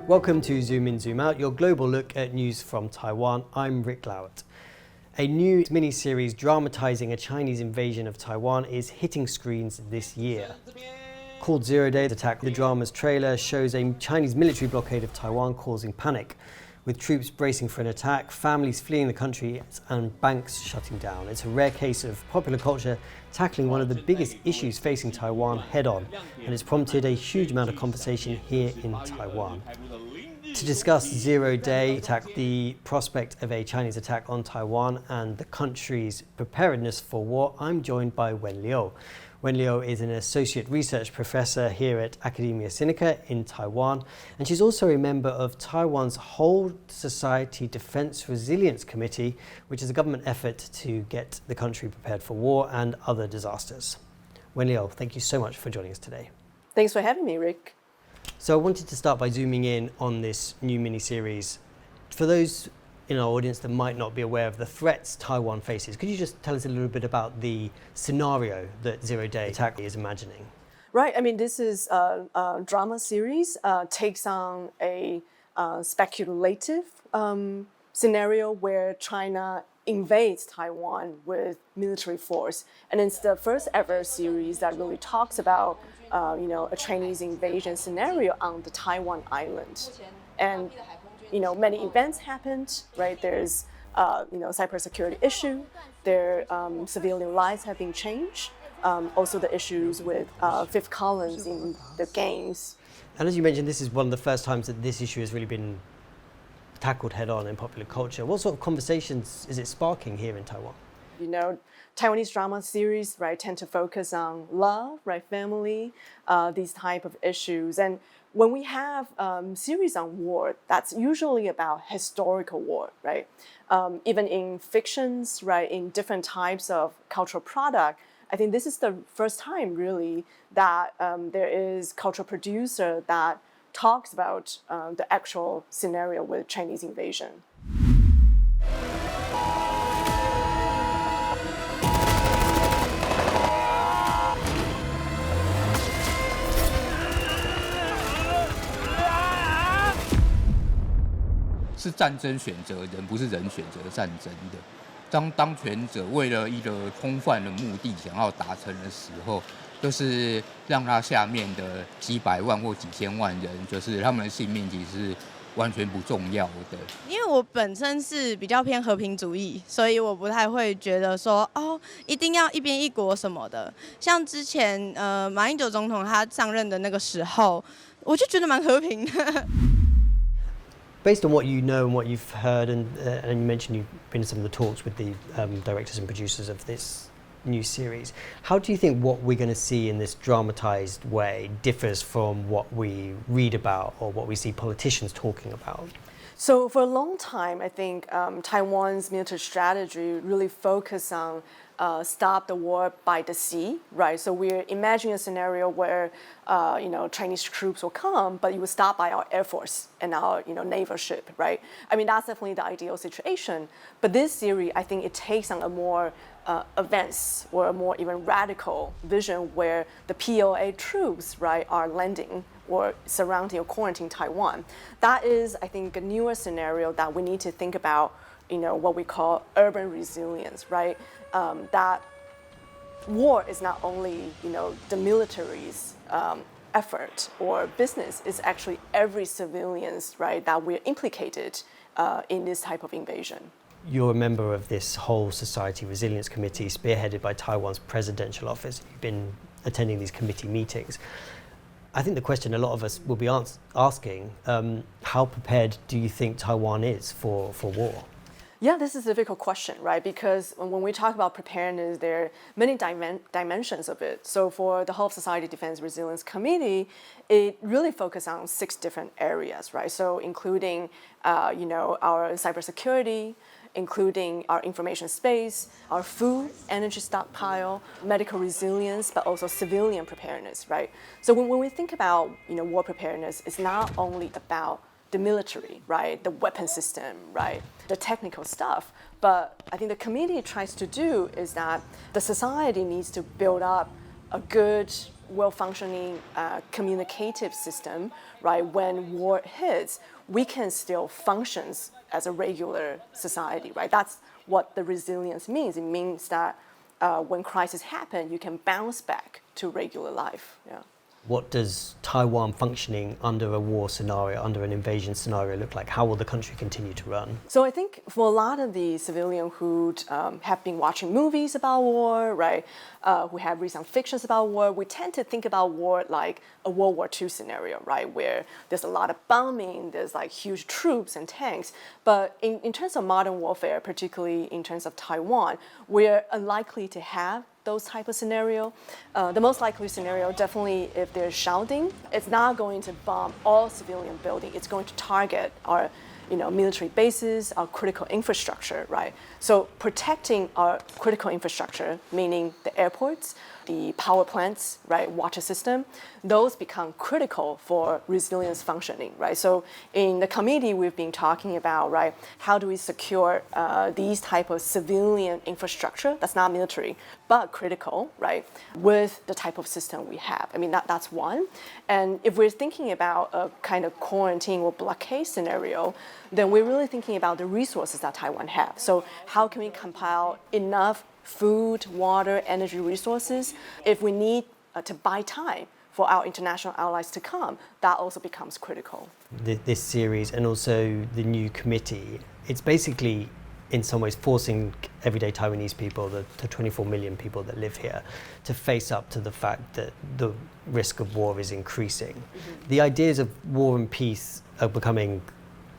Welcome to Zoom In, Zoom Out, your global look at news from Taiwan. I'm Rik Glauert. A new miniseries dramatising a Chinese invasion of Taiwan is hitting screens this year. Called 0 Day Attack, the drama's trailer shows a Chinese military blockade of Taiwan causing panic, with troops bracing for an attack, families fleeing the country and banks shutting down. It's a rare case of popular culture tackling one of the biggest issues facing Taiwan head-on, and it's prompted a huge amount of conversation here in Taiwan. To discuss 0 Day Attack, the prospect of a Chinese attack on Taiwan and the country's preparedness for war, I'm joined by Wen Liu. Wen Liu is an associate research professor here at Academia Sinica in Taiwan, and she's also a member of Taiwan's Whole Society Defense Resilience Committee, which is a government effort to get the country prepared for war and other disasters. Wen Liu, thank you so much for joining us today. Thanks for having me, Rik. So I wanted to start by zooming in on this new miniseries. For those in our audience that might not be aware of the threats Taiwan faces, could you just tell us a little bit about the scenario that 0 Day Attack is imagining? Right, I mean, this is a drama series, takes on a speculative scenario where China invades Taiwan with military force. And it's the first ever series that really talks about a Chinese invasion scenario on the Taiwan island. And many events happened, right? There's cybersecurity issue, their civilian lives have been changed, also the issues with fifth columns in the games. And as you mentioned, this is one of the first times that this issue has really been tackled head-on in popular culture. What sort of conversations is it sparking here in Taiwan? Taiwanese drama series, right, tend to focus on love, right, family, these type of issues. And when we have series on war, that's usually about historical war, right? Even in fictions, right, in different types of cultural product, I think this is the first time really that there is cultural producer that talks about the actual scenario with Chinese invasion.是战争选择人，不是人选择战争的。当权者为了一个空泛的目的想要达成的时候，就是让他下面的几百万或几千万人，就是他们的性命其实是完全不重要的。因为我本身是比较偏和平主义，所以我不太会觉得说一定要一边一国什么的。像之前马英九总统他上任的那个时候，我就觉得蛮和平的。Based on what you know and what you've heard, and you mentioned you've been to some of the talks with the directors and producers of this new series, how do you think what we're going to see in this dramatised way differs from what we read about or what we see politicians talking about? So for a long time, I think Taiwan's military strategy really focused on stop the war by the sea, right? So we're imagining a scenario where Chinese troops will come, but it will stop by our air force and our naval ship, right? I mean, that's definitely the ideal situation. But this series, I think it takes on a more advanced or a more even radical vision where the PLA troops, right, are landing or surrounding or quarantining Taiwan. That is, I think, a newer scenario that we need to think about, what we call urban resilience, right? That war is not only, the military's effort or business, it's actually every civilian's, right, that we're implicated in this type of invasion. You're a member of this Whole Society Resilience Committee spearheaded by Taiwan's presidential office. You've been attending these committee meetings. I think the question a lot of us will be asking, how prepared do you think Taiwan is for war? Yeah, this is a difficult question, right? Because when we talk about preparedness, there are many dimensions of it. So for the Whole Society Defense Resilience Committee, it really focuses on 6 different areas, right? So including, our cybersecurity, including our information space, our food, energy stockpile, medical resilience, but also civilian preparedness, right? So when we think about, war preparedness, it's not only about the military, right, the weapon system, right, the technical stuff. But I think the committee tries to do is that the society needs to build up a good well-functioning communicative system, right, when war hits, we can still function as a regular society, right? That's what the resilience means. It means that when crises happen, you can bounce back to regular life. Yeah. What does Taiwan functioning under a war scenario, under an invasion scenario look like? How will the country continue to run? So I think for a lot of the civilians who have been watching movies about war, right, who have read some fictions about war, we tend to think about war like a World War II scenario, right, where there's a lot of bombing, there's like huge troops and tanks. But in terms of modern warfare, particularly in terms of Taiwan, we're unlikely to have those type of scenario. The most likely scenario, definitely if there's shouting, it's not going to bomb all civilian building. It's going to target our military bases, our critical infrastructure, right? So protecting our critical infrastructure, meaning the airports, the power plants, right, water system, those become critical for resilience functioning, right? So in the committee, we've been talking about, right, how do we secure these type of civilian infrastructure that's not military, but critical, right, with the type of system we have. I mean, that's one. And if we're thinking about a kind of quarantine or blockade scenario, then we're really thinking about the resources that Taiwan have. So how can we compile enough food, water, energy resources? If we need to buy time for our international allies to come, that also becomes critical. This series and also the new committee, it's basically in some ways forcing everyday Taiwanese people, the 24 million people that live here, to face up to the fact that the risk of war is increasing. Mm-hmm. The ideas of war and peace are becoming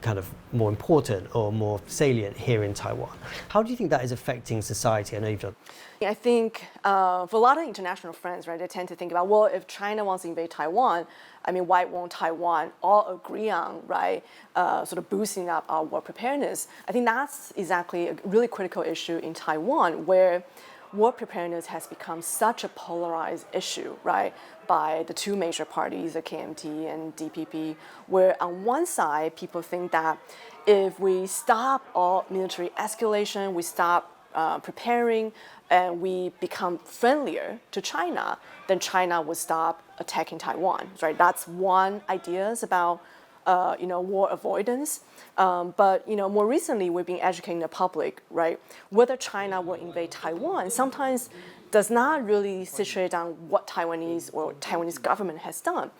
kind of more important or more salient here in Taiwan. How do you think that is affecting society? I know you've done. I think for a lot of international friends, right, they tend to think about, well, if China wants to invade Taiwan, I mean, why won't Taiwan all agree on, right, sort of boosting up our war preparedness? I think that's exactly a really critical issue in Taiwan, where war preparedness has become such a polarized issue, right, by the two major parties, the KMT and DPP, where on one side, people think that if we stop all military escalation, we stop preparing, and we become friendlier to China, then China would stop attacking Taiwan, right? That's one idea about war avoidance. But more recently, we've been educating the public, right? Whether China will invade Taiwan sometimes does not really situate on what Taiwanese or Taiwanese government has done.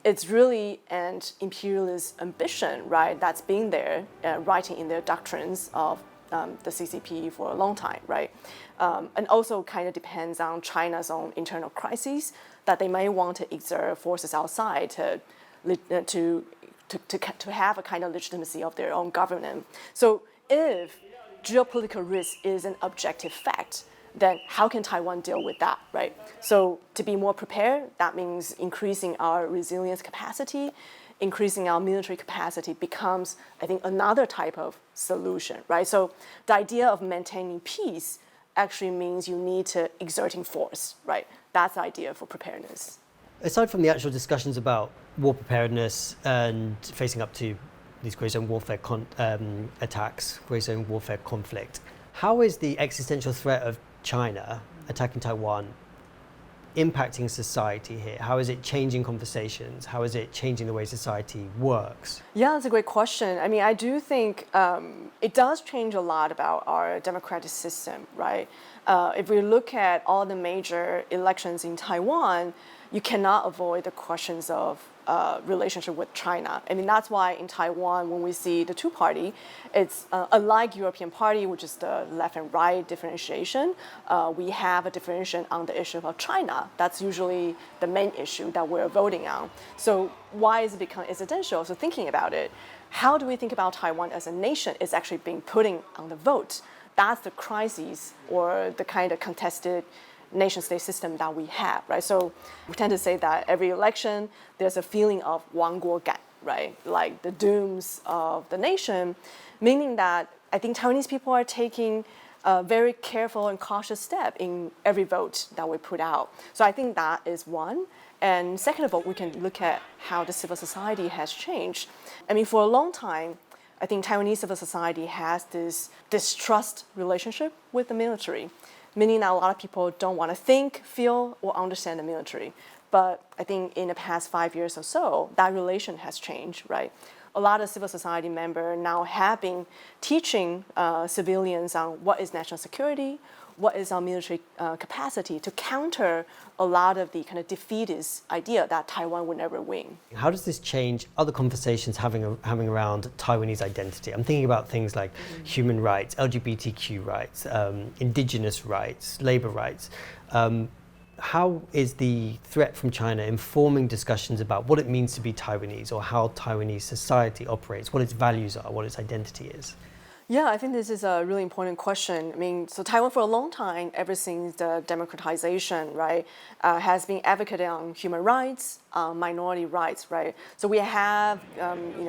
It's really an imperialist ambition, right? That's been there, writing in their doctrines of the CCP for a long time, right? And also kind of depends on China's own internal crises that they may want to exert forces outside to have a kind of legitimacy of their own government. So if geopolitical risk is an objective fact, then how can Taiwan deal with that, right? So to be more prepared, that means increasing our resilience capacity, increasing our military capacity becomes, I think, another type of solution, right? So the idea of maintaining peace actually means you need to exerting force, right? That's the idea for preparedness. Aside from the actual discussions about war preparedness and facing up to these grey zone warfare attacks, grey zone warfare conflict, how is the existential threat of China attacking Taiwan impacting society here? How is it changing conversations? How is it changing the way society works? Yeah, that's a great question. I mean, I do think it does change a lot about our democratic system, right? If we look at all the major elections in Taiwan, you cannot avoid the questions of relationship with China. I mean, that's why in Taiwan, when we see the two-party, it's unlike European Party, which is the left and right differentiation, we have a differentiation on the issue of China. That's usually the main issue that we're voting on. So why is it become essential? So thinking about it, how do we think about Taiwan as a nation is actually being put on the vote? That's the crisis or the kind of contested nation-state system that we have, right? So we tend to say that every election, there's a feeling of 亡国感, right? Like the dooms of the nation, meaning that I think Taiwanese people are taking a very careful and cautious step in every vote that we put out. So I think that is one. And second of all, we can look at how the civil society has changed. I mean, for a long time, I think Taiwanese civil society has this distrust relationship with the military, meaning that a lot of people don't want to think, feel, or understand the military. But I think in the past 5 years or so, that relation has changed, right? A lot of civil society members now have been teaching civilians on what is national security, what is our military capacity to counter a lot of the kind of defeatist idea that Taiwan would never win. How does this change other conversations having around Taiwanese identity? I'm thinking about things like human rights, LGBTQ rights, indigenous rights, labor rights. How is the threat from China informing discussions about what it means to be Taiwanese, or how Taiwanese society operates, what its values are, what its identity is? Yeah, I think this is a really important question. I mean, so Taiwan for a long time, ever since the democratization, right, has been advocating on human rights, minority rights, right? So we have,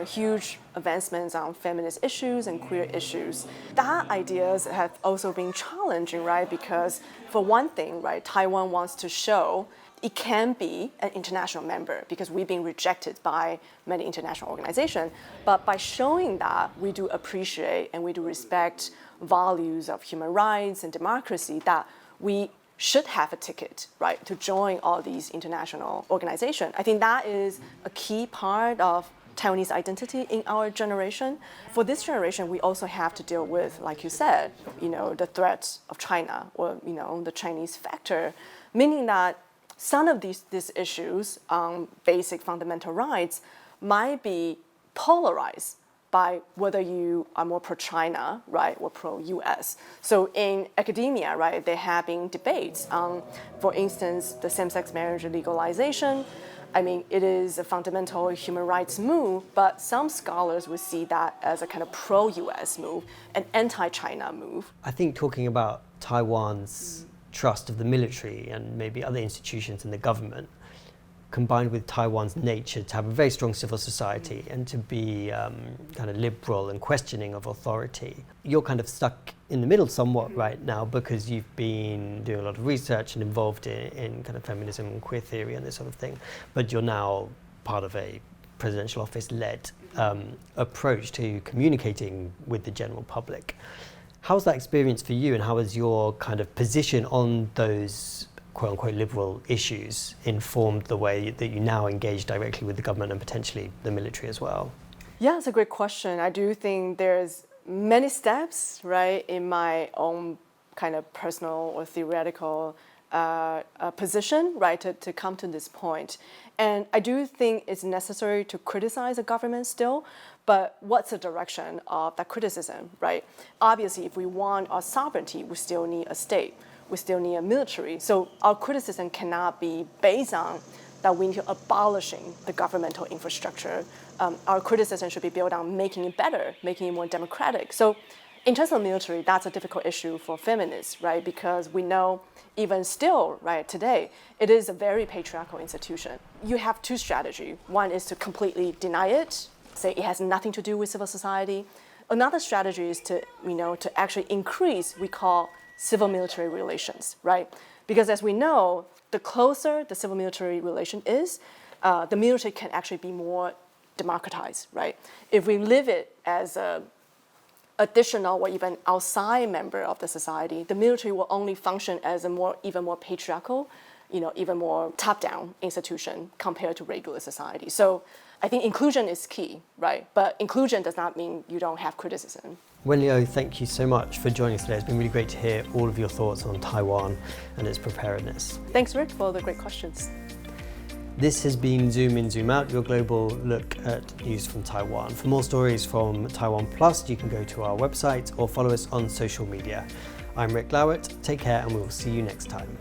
huge advancements on feminist issues and queer issues. That ideas have also been challenging, right? Because for one thing, right, Taiwan wants to show it can be an international member because we've been rejected by many international organizations. But by showing that we do appreciate and we do respect values of human rights and democracy, that we should have a ticket, right, to join all these international organizations. I think that is a key part of Taiwanese identity in our generation. For this generation, we also have to deal with, like you said, the threat of China or, the Chinese factor, meaning that some of these issues on basic fundamental rights might be polarized by whether you are more pro-China, right, or pro-US. So in academia, right, there have been debates on, for instance, the same-sex marriage legalization. I mean, it is a fundamental human rights move, but some scholars would see that as a kind of pro-US move, an anti-China move. I think talking about Taiwan's trust of the military and maybe other institutions in the government, combined with Taiwan's nature to have a very strong civil society and to be kind of liberal and questioning of authority. You're kind of stuck in the middle somewhat right now because you've been doing a lot of research and involved in kind of feminism and queer theory and this sort of thing, but you're now part of a presidential office-led approach to communicating with the general public. How's that experience for you, and how has your kind of position on those quote-unquote liberal issues informed the way that you now engage directly with the government and potentially the military as well? Yeah, it's a great question. I do think there's many steps, right, in my own kind of personal or theoretical position, right, to come to this point. And I do think it's necessary to criticize the government still, but what's the direction of that criticism, right? Obviously, if we want our sovereignty, we still need a state. We still need a military. So our criticism cannot be based on that we need to abolishing the governmental infrastructure. Our criticism should be built on making it better, making it more democratic. So in terms of military, that's a difficult issue for feminists, right? Because we know even still, right, today, it is a very patriarchal institution. You have two strategies. One is to completely deny it, say it has nothing to do with civil society. Another strategy is to, to actually increase, we call civil-military relations, right? Because as we know, the closer the civil-military relation is, the military can actually be more democratized, right? If we live it as a additional or even outside member of the society, the military will only function as a even more patriarchal, even more top-down institution compared to regular society. So I think inclusion is key, right? But inclusion does not mean you don't have criticism. Wen Liu, thank you so much for joining us today. It's been really great to hear all of your thoughts on Taiwan and its preparedness. Thanks, Rik, for the great questions. This has been Zoom In, Zoom Out, your global look at news from Taiwan. For more stories from Taiwan Plus, you can go to our website or follow us on social media. I'm Rik Glauert. Take care, and we will see you next time.